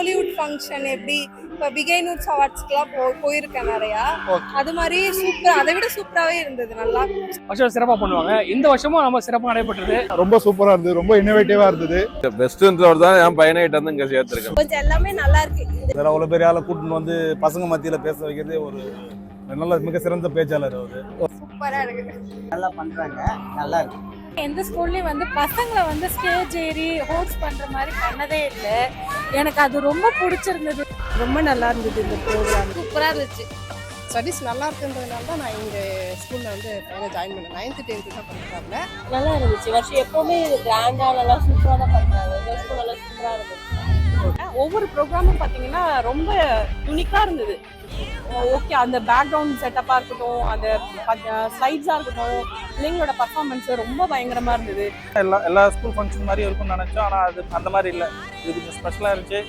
Bollywood function எப்படி இப்போ பிகைனூட்ஸ் அவார்ட்ஸ்க்குலாம் போயிருக்கேன் நிறையா. அது மாதிரி சூப்பர், அதை விட சூப்பராகவே இருந்தது. நல்லா வருஷம் சிறப்பாக பண்ணுவாங்க. இந்த வருஷமும் நம்ம சிறப்பாக நடைபெற்றது. ரொம்ப சூப்பராக இருந்தது, ரொம்ப இன்னோவேட்டிவாக இருந்தது. பெஸ்ட்ன்றவர் தான் என் பையனை கிட்ட வந்து இங்கே சேர்த்துருக்கேன். கொஞ்சம் எல்லாமே நல்லா இருக்கு. வேற அவ்வளோ பெரிய ஆளை கூட்டின்னு வந்து பசங்க மத்தியில் பேச வைக்கிறதே ஒரு நல்ல மிக சிறந்த பேச்சாளர் அவர். சூப்பராக இருக்கு, நல்லா பண்றாங்க, நல்லா இருக்கு. எந்த ஸ்கூல்லையும் வந்து பசங்களை வந்து ஸ்டேஜ் ஏறி ஹோஸ்ட் பண்ற மாதிரி பண்ணதே இல்லை. எனக்கு அது ரொம்ப பிடிச்சிருந்தது. ரொம்ப நல்லா இருந்தது இந்த ப்ரோக்ராம். சூப்பரா இருந்துச்சு. ஸ்டடீஸ் நல்லா இருக்குன்றதுனால தான் நான் இந்த ஸ்கூலில் வந்து பையனை ஜாயின் பண்ணேன். 9th 10th தான் பண்ணுறாங்க. நல்லா இருந்துச்சு. வருஷம் எப்பவுமே கிராண்டா நல்லா சூப்பரா தான் பண்றாங்க. இந்த ஸ்கூல் நல்லா சூப்பரா இருந்துச்சு. ஒவ்வொரு ப்ரோக்ராமும் பார்த்தீங்கன்னா ரொம்ப யூனிக்காக இருந்தது. ஓகே, அந்த பேக்ரவுண்ட் செட்டப்பாக இருக்கட்டும், அந்த ஸ்லைட்ஸாக இருக்கட்டும், பிள்ளைங்களோட பர்ஃபார்மன்ஸ் ரொம்ப பயங்கரமாக இருந்தது. எல்லா ஸ்கூல் ஃபங்க்ஷன் மாதிரி இருக்கும்னு நினச்சோம். ஆனால் அது அந்த மாதிரி இல்லை. இது கொஞ்சம் ஸ்பெஷலாக இருந்துச்சு.